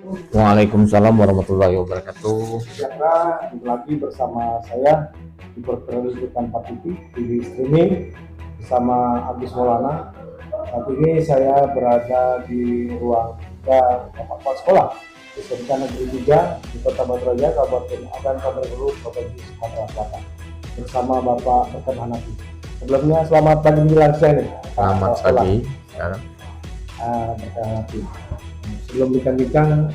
Waalaikumsalam warahmatullahi wabarakatuh. Sejahtera lagi bersama saya di Perkebunan Pak TV streaming bersama Agus Maulana. Saat ini saya berada di ruang 3 Kepala Sekolah SMK Negeri 3 di Kota Batu Raja, Kabupaten Agam, Kabupaten Hulu, Provinsi Sumatera Selatan bersama Bapak Rekan Hanafi. Sebelumnya selamat pagi menjelang siang nih. Selamat pagi. Sekarang Rekan Hanafi. Sebelum bincang-bincang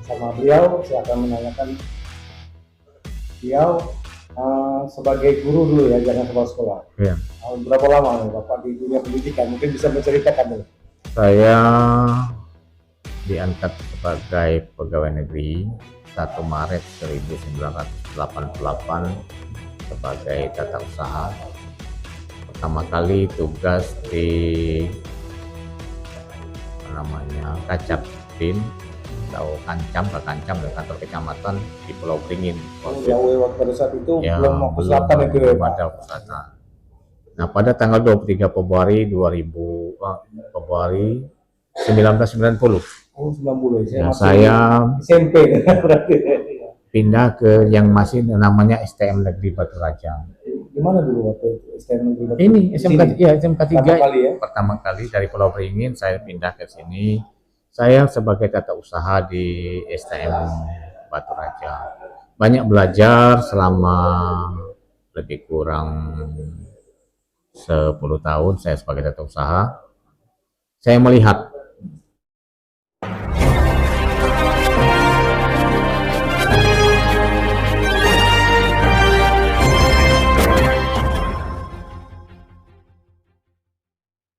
sama beliau, saya akan menanyakan beliau sebagai guru dulu ya, jangan kepala sekolah. ya, Berapa lama nih Bapak di dunia pendidikan? Mungkin bisa menceritakan dulu. saya diangkat sebagai pegawai negeri 1 Maret 1988 sebagai tata usaha. Pertama kali tugas di Kacapin atau Kancam dari kantor kecamatan di Pulau Beringin. Jauh pada saat itu Ya, belum mau ke selatan itu ya, belum ada ke selatan. Nah, pada tanggal 23 Februari 1990, Oh, 90 ya, masih saya SMP berarti. pindah ke yang masih namanya STM Negeri Batu Raja. Di mana dulu waktu itu STM Negeri Batu? Ini SMK, ya, SMK 3 Pertama kali ya? pertama kali dari Pulau Beringin saya pindah ke sini. Saya sebagai tata usaha di STM Batu Raja. Banyak belajar selama lebih kurang 10 tahun saya sebagai tata usaha. Saya melihat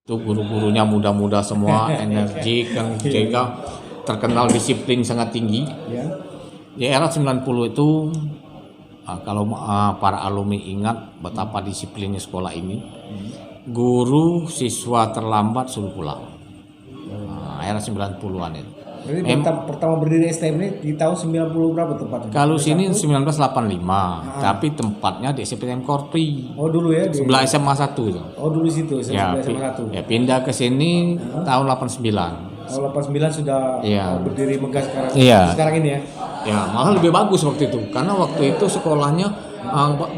itu guru-gurunya muda-muda semua, energik, yang juga terkenal disiplin sangat tinggi. Ya. Di era 90 itu kalau para alumni ingat betapa disiplinnya sekolah ini, guru siswa terlambat suruh pulang. Era 90-an itu. Jadi pertama berdiri STM ini di tahun 90 berapa tepatnya? Kalau sini 1985, tapi tempatnya di SPTM Korpri. Oh dulu ya? Sebelah SMA 1 itu. Oh dulu situ, Ya, SMA 1. ya, pindah ke sini tahun 89. Tahun 89 sudah berdiri megah sekarang. Iya. Sekarang ini ya? Ya, malah lebih bagus waktu itu. Karena waktu itu sekolahnya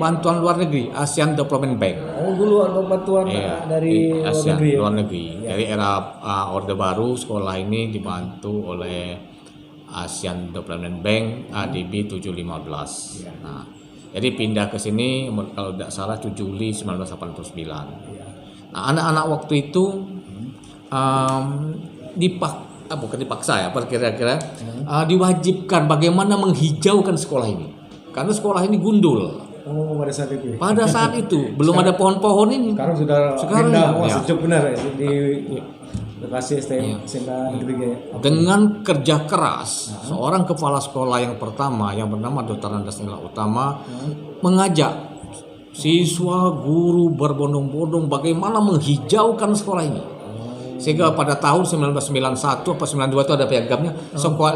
bantuan luar negeri, Asian Development Bank. Oh dulu ada bantuan dari luar Asia, negeri ya? luar negeri. Dari era Orde Baru, sekolah ini dibantu oleh Asian Development Bank ADB 715. Nah, jadi pindah ke sini kalau tidak salah 7 Juli 1989. Nah, anak-anak waktu itu bukan dipaksa ya, kira-kira diwajibkan bagaimana menghijaukan sekolah ini. Karena sekolah ini gundul. Oh, pada saat itu. Pada saat itu belum ada pohon-pohon ini. Sekarang pindah, sejuk benar ya, di lokasi STM Negeri ya. Dengan kerja keras, seorang kepala sekolah yang pertama yang bernama Dr. Andas Nila Utama mengajak siswa guru berbondong-bondong bagaimana menghijaukan sekolah ini. Sehingga pada tahun 1991 atau 92 itu ada piagamnya, sekolah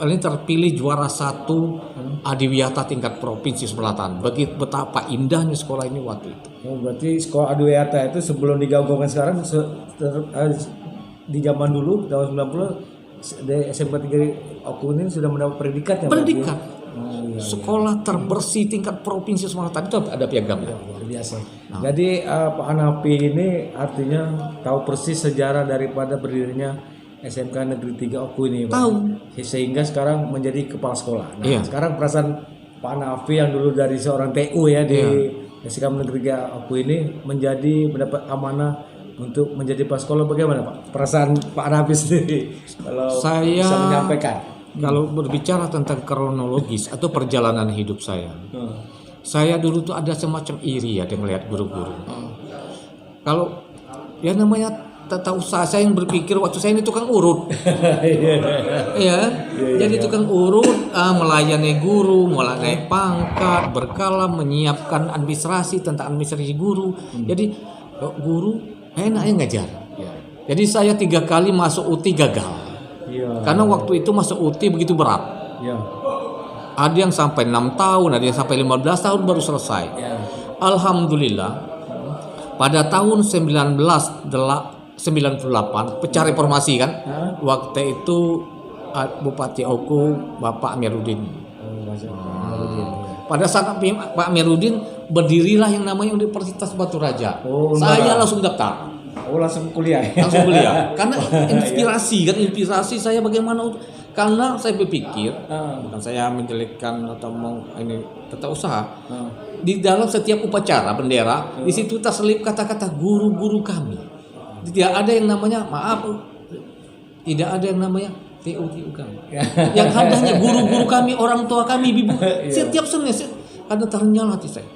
ini terpilih juara 1 Adiwiyata tingkat provinsi Selatan. Begitu betapa indahnya sekolah ini waktu itu. Oh, berarti sekolah Adiwiyata itu sebelum digaungkan sekarang di zaman dulu tahun 90 di SMK 3 Oku ini sudah mendapat predikat ya? Predikat. Sekolah terbersih tingkat provinsi Sumatera itu ada piagamnya. Luar biasa. Jadi Pak Hanafi ini artinya tahu persis sejarah daripada berdirinya SMK Negeri 3 Oku ini, Pak. Tahu. Sehingga sekarang menjadi kepala sekolah. Nah, sekarang perasaan Pak Hanafi yang dulu dari seorang TU ya di SMK Negeri 3 Oku ini mendapat amanah untuk menjadi kepala sekolah. Bagaimana Pak? Perasaan Pak Hanafi sendiri kalau saya bisa menyampaikan. Kalau berbicara tentang kronologis atau perjalanan hidup saya dulu tuh ada semacam iri ya dia melihat guru-guru. Kalau ya namanya tata usaha, saya yang berpikir waktu saya ini tukang urut. Jadi tukang urut, melayani guru, mulai naik pangkat, berkala menyiapkan administrasi tentang administrasi guru. Jadi guru enaknya ngajar. Jadi saya 3 kali masuk UT gagal. Karena waktu itu masuk UT begitu berat. Ada yang sampai 6 tahun, ada yang sampai 15 tahun baru selesai. Alhamdulillah pada tahun 1998 pecah reformasi kan. Waktu itu Bupati Oku Bapak Amiruddin. Masya Allah. Pada saat Pak Amiruddin berdirilah yang namanya Universitas Batu Raja. Oh, Saya enggak. langsung daftar. Oh, langsung kuliah. Langsung kuliah karena inspirasi saya bagaimana karena saya berpikir bukan saya menjelekkan atau mau ini tata usaha di dalam setiap upacara bendera di situ terselip kata-kata guru-guru kami, tidak ada yang namanya tidak ada yang namanya TU kami yang adanya guru-guru kami, orang tua kami, ibu setiap Senin ada ternyala hati saya.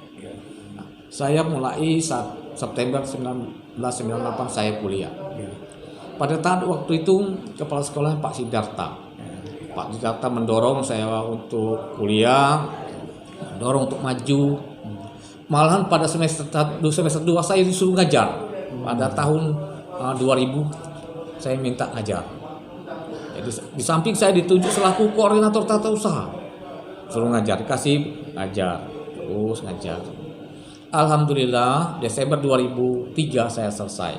Nah, saya mulai saat September 1998 saya kuliah. Pada tahun waktu itu kepala sekolah Pak Sidarta. Pak Sidarta mendorong saya untuk kuliah, mendorong untuk maju. Malahan pada semester 2 saya disuruh ngajar. Pada tahun 2000 saya minta ngajar. Jadi di samping saya ditunjuk selaku koordinator tata usaha. Suruh ngajar, kasih ngajar, terus ngajar. Alhamdulillah Desember 2003 saya selesai.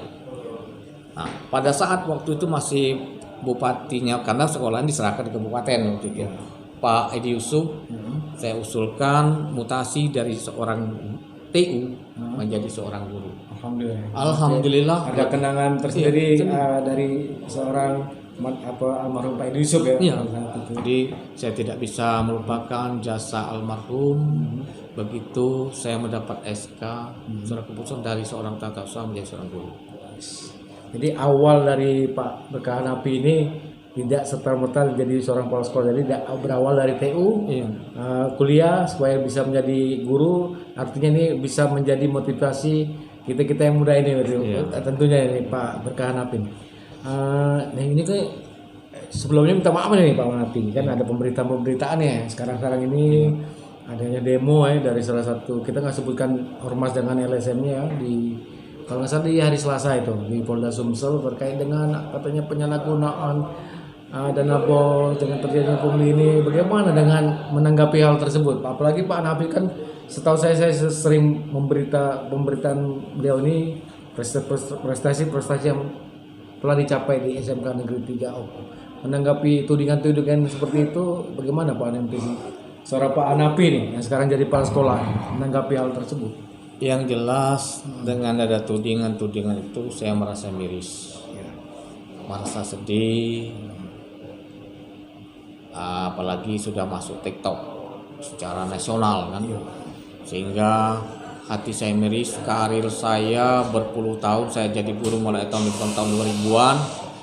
Nah, pada saat waktu itu masih bupatinya karena sekolah diserahkan ke kabupaten waktu itu. Pak Edi Yusuf, saya usulkan mutasi dari seorang TU menjadi seorang guru. Alhamdulillah. Ada kenangan tersendiri dari seorang almarhum Pak Edi Yusuf ya. Iya. Jadi saya tidak bisa melupakan jasa almarhum. Begitu saya mendapat SK surat keputusan dari seorang tata usaha menjadi seorang guru. Jadi awal dari Pak Berkah Hanafi ini tidak serta-merta jadi seorang kepala sekolah, jadi berawal dari TU, kuliah supaya bisa menjadi guru, artinya ini bisa menjadi motivasi kita yang muda ini, tentunya ini Pak Berkah Hanafi. Nah ini kan sebelumnya minta maaf nih Pak Hanafi, kan ada pemberitaan ya sekarang ini adanya demo dari salah satu, kita nggak sebutkan ormas dengan LSM-nya di kalau nggak salah di hari Selasa itu di Polda Sumsel terkait dengan katanya penyalahgunaan dana BOS dengan terjadinya pungli ini. Bagaimana dengan menanggapi hal tersebut? Apalagi Pak Hanafi kan setahu saya sering pemberitaan beliau ini prestasi yang telah dicapai di SMK Negeri 3 Oku. Menanggapi tudingan-tudingan seperti itu bagaimana Pak Hanafi? Suara Pak Hanafi nih yang sekarang jadi kepala sekolah menanggapi hal tersebut. Yang jelas dengan ada tudingan-tudingan itu saya merasa miris, merasa sedih, apalagi sudah masuk TikTok secara nasional kan, sehingga hati saya miris. Karir saya berpuluh tahun, saya jadi guru mulai tahun 2000-an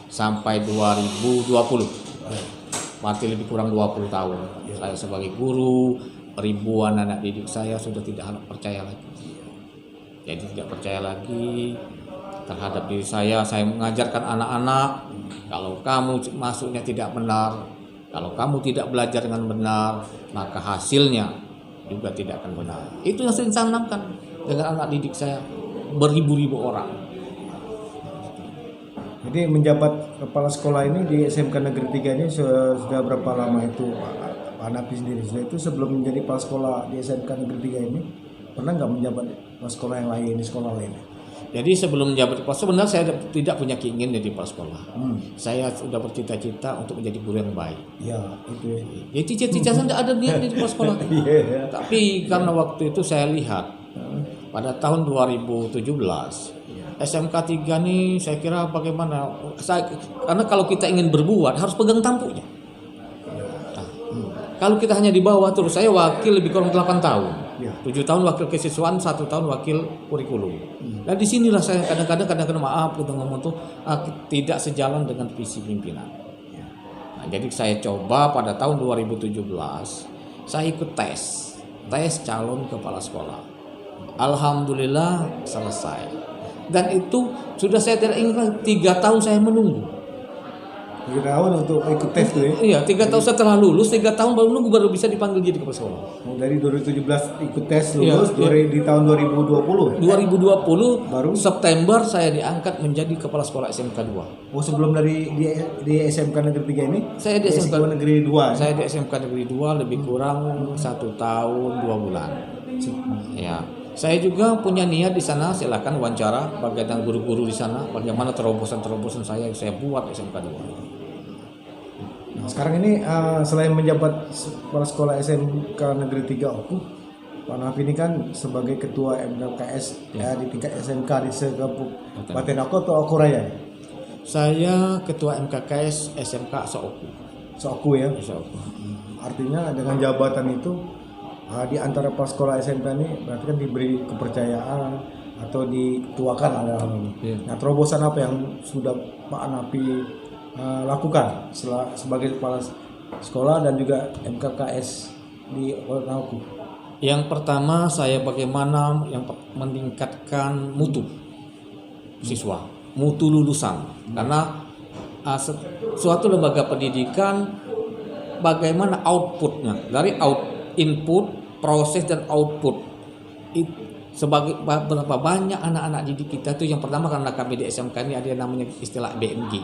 sampai 2020, berarti lebih kurang 20 tahun saya sebagai guru. Ribuan anak didik saya sudah tidak percaya lagi. Jadi tidak percaya lagi terhadap diri saya. Saya mengajarkan anak-anak, kalau kamu masuknya tidak benar, kalau kamu tidak belajar dengan benar, maka hasilnya juga tidak akan benar. Itu yang sering saya tanamkan dengan anak didik saya, beribu-ribu orang. Jadi menjabat kepala sekolah ini di SMK Negeri 3 ini sudah berapa lama itu Pak Hanafi sendiri? Sudah itu sebelum menjadi kepala sekolah di SMK Negeri 3 ini pernah nggak menjabat kepala sekolah yang lain di sekolah lain? Jadi sebelum menjabat kepala, sebenarnya saya tidak punya keinginan jadi kepala sekolah. Saya sudah bercita-cita untuk menjadi guru yang baik. Ya, itu ya. Jadi cita-cita saya tidak ada niat jadi kepala sekolah. Tapi karena waktu itu saya lihat pada tahun 2017 SMK 3 nih saya kira bagaimana. Karena kalau kita ingin berbuat harus pegang tampuknya. Kalau kita hanya di bawah terus, saya wakil lebih kurang 8 tahun. 7 tahun wakil kesiswaan, 1 tahun wakil kurikulum. Dan disinilah saya kadang-kadang maaf kita ngomong tuh tidak sejalan dengan visi pimpinan. Nah, jadi saya coba pada tahun 2017 saya ikut tes calon kepala sekolah. Alhamdulillah selesai. Dan itu sudah saya tidak ingat 3 tahun saya menunggu. 3 tahun untuk ikut tes tuh ya? Iya, 3 tahun setelah lulus, 3 tahun baru nunggu baru bisa dipanggil jadi kepala sekolah. Dari 2017 ikut tes lulus, di tahun 2020? 2020 baru September saya diangkat menjadi kepala sekolah SMK 2. Oh, sebelum di SMK Negeri 3 ini? Saya di SMK Negeri 2. Saya di SMK Negeri 2 lebih kurang 1 tahun 2 bulan. Ya. Saya juga punya niat di sana, silakan wawancara bagaimana guru-guru di sana, bagaimana terobosan-terobosan saya yang saya buat SMK 2. Nah, sekarang ini selain menjabat kepala sekolah SMK Negeri 3 Oku, Pak Nafi ini kan sebagai ketua MKKS ya di tingkat SMK di Kabupaten Oku atau Oku Raya? Saya ketua MKKS SMK Seoku. Seoku ya. Seoku. Artinya dengan jabatan itu di antara kepala sekolah SMK ini berarti kan diberi kepercayaan atau dituakan ada hal ini. Nah, terobosan apa yang sudah Pak Nafi lakukan sebagai kepala sekolah dan juga MKKS di Kota Oku? Yang pertama saya bagaimana meningkatkan mutu siswa, mutu lulusan. Karena suatu lembaga pendidikan bagaimana outputnya dari input, proses dan output. Sebagai berapa banyak anak-anak didik kita tuh yang pertama karena kami di SMK ini ada yang namanya istilah BMW,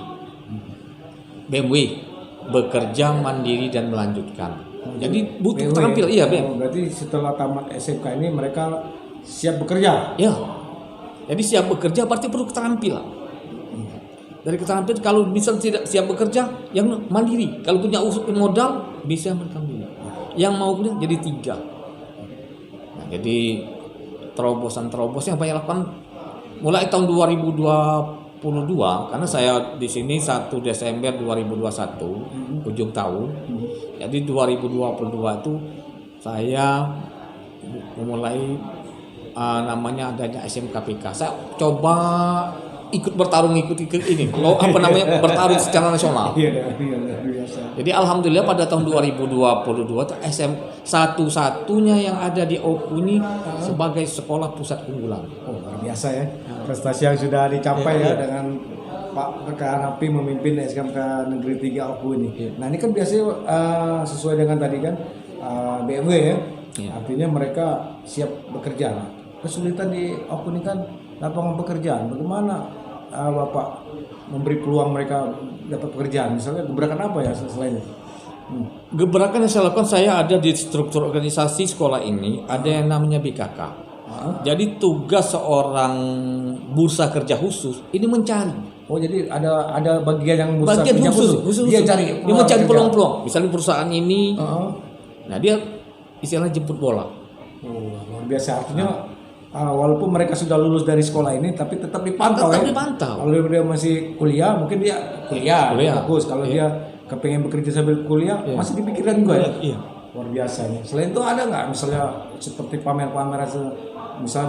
bekerja mandiri dan melanjutkan. Jadi butuh terampil, iya BM. Berarti setelah tamat SMK ini mereka siap bekerja. Ya. Jadi siap bekerja berarti perlu keterampilan. Dari keterampilan kalau misal tidak siap bekerja, yang mandiri. Kalau punya modal bisa mandiri. Yang mau kuliah jadi 3. Nah, jadi terobosan-terobosan yang banyak lakukan mulai tahun 2022 karena saya di sini 1 Desember 2021 ujung tahun. Jadi 2022 itu saya memulai namanya adanya SMKPK. Saya coba ikut bertarung ini bertarung secara nasional. Jadi alhamdulillah pada tahun 2022 satu-satunya yang ada di Oku ini sebagai sekolah pusat unggulan. Oh, luar biasa ya. Prestasi yang sudah dicapai dengan Pak Berkah Nafi memimpin SMK Negeri 3 Oku ini. Nah, ini kan biasanya sesuai dengan tadi kan BMW ya. Artinya mereka siap bekerja. Nah, kesulitan di Oku ini kan lapangan pekerjaan. Bagaimana Bapak memberi peluang mereka dapat pekerjaan? Misalnya gebrakan apa ya selain itu? Gebrakan yang saya lakukan, saya ada di struktur organisasi sekolah ini, ada yang namanya BKK. Jadi tugas seorang bursa kerja khusus ini mencari. Oh, jadi ada bagian yang bursa bagian kerja khusus. Dia mencari peluang-peluang. Misalnya perusahaan ini, nah dia istilahnya jemput bola. Oh, luar biasa. Artinya walaupun mereka sudah lulus dari sekolah ini, tapi tetap dipantau. Dipantau. Kalau dia masih kuliah, mungkin dia kuliah. Bagus. Kalau dia kepengen bekerja sambil kuliah, masih dipikirkan juga ya. Iya. Luar biasa nih. Selain itu ada nggak misalnya seperti pamer-pamer misalnya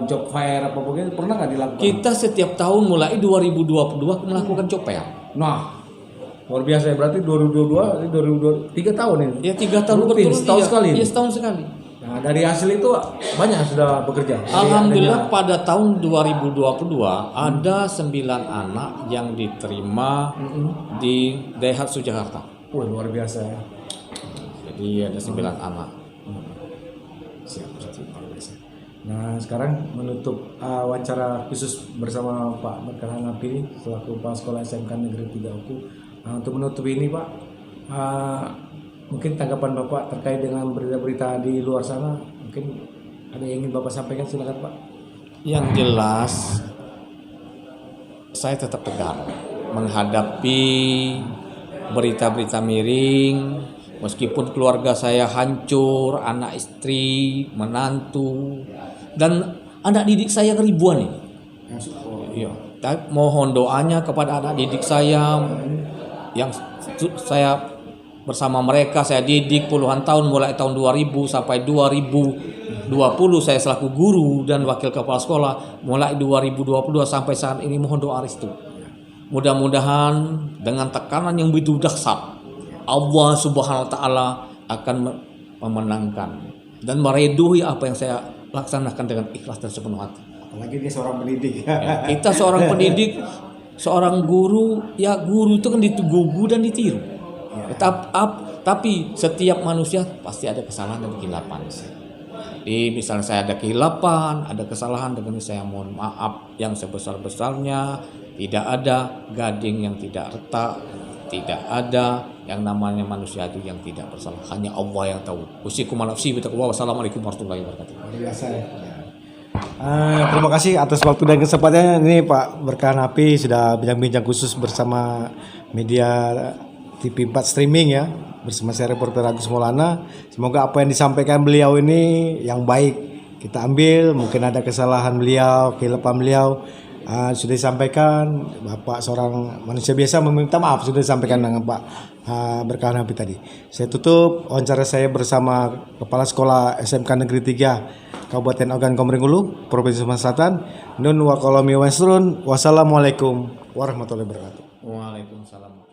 job fair apa begitu, pernah nggak dilakukan? Kita setiap tahun mulai 2022 melakukan job fair. Nah, luar biasa ya. Berarti 2022 3 tahun ini. Ya 3 tahun rutin, setahun sekali. Iya, setahun sekali. Nah, dari hasil itu banyak yang sudah bekerja. Alhamdulillah pada tahun 2022 ada 9 anak yang diterima di Daihat Jakarta. Luar biasa ya. Jadi ada 9 anak. Siap. Nah, sekarang menutup wawancara khusus bersama Pak Berkah Nafi selaku Kepala Sekolah SMK Negeri 3 Oku. Nah, untuk menutup ini Pak, mungkin tanggapan Bapak terkait dengan berita-berita di luar sana, mungkin ada yang ingin Bapak sampaikan, silakan Pak. Yang jelas saya tetap tegar menghadapi berita-berita miring. Meskipun keluarga saya hancur, anak istri, menantu, dan anak didik saya ribuan nih. Iya. Mohon doanya kepada anak didik saya yang saya bersama mereka saya didik puluhan tahun, mulai tahun 2000 sampai 2020 saya selaku guru dan wakil kepala sekolah, mulai 2022 sampai saat ini. Mohon doa restu. Mudah-mudahan dengan tekanan yang begitu dahsyat, Allah Subhanahu wa taala akan memenangkan dan meridhoi apa yang saya laksanakan dengan ikhlas dan sepenuh hati. Apalagi dia seorang pendidik. Ya, kita seorang pendidik, seorang guru, ya guru itu kan digugu dan ditiru. Tapi setiap manusia pasti ada kesalahan dan kehilapan. Jadi misalnya saya ada kehilapan, ada kesalahan, dengan saya mohon maaf yang sebesar-besarnya. Tidak ada gading yang tidak retak, tidak ada yang namanya manusia itu yang tidak bersalah. Hanya Allah yang tahu. Usikum ala nafsi bitaqwa. Wassalamualaikum warahmatullahi wabarakatuh. Biasa ya. Terima kasih atas waktu dan kesempatannya. Ini Pak Berkah Nafi sudah bincang-bincang khusus bersama media TV 4 streaming ya, bersama saya reporter Agus Maulana. Semoga apa yang disampaikan beliau ini yang baik kita ambil, mungkin ada kesalahan beliau, kehilafan beliau sudah disampaikan. Bapak seorang manusia biasa meminta maaf, sudah disampaikan dengan Pak Berkah Napi tadi. Saya tutup wawancara saya bersama Kepala Sekolah SMK Negeri 3 Kabupaten Ogan Komering Ulu, Provinsi Sumatera Selatan. Nun wa qala mi wasrun. Wassalamualaikum warahmatullahi wabarakatuh. Waalaikumsalam.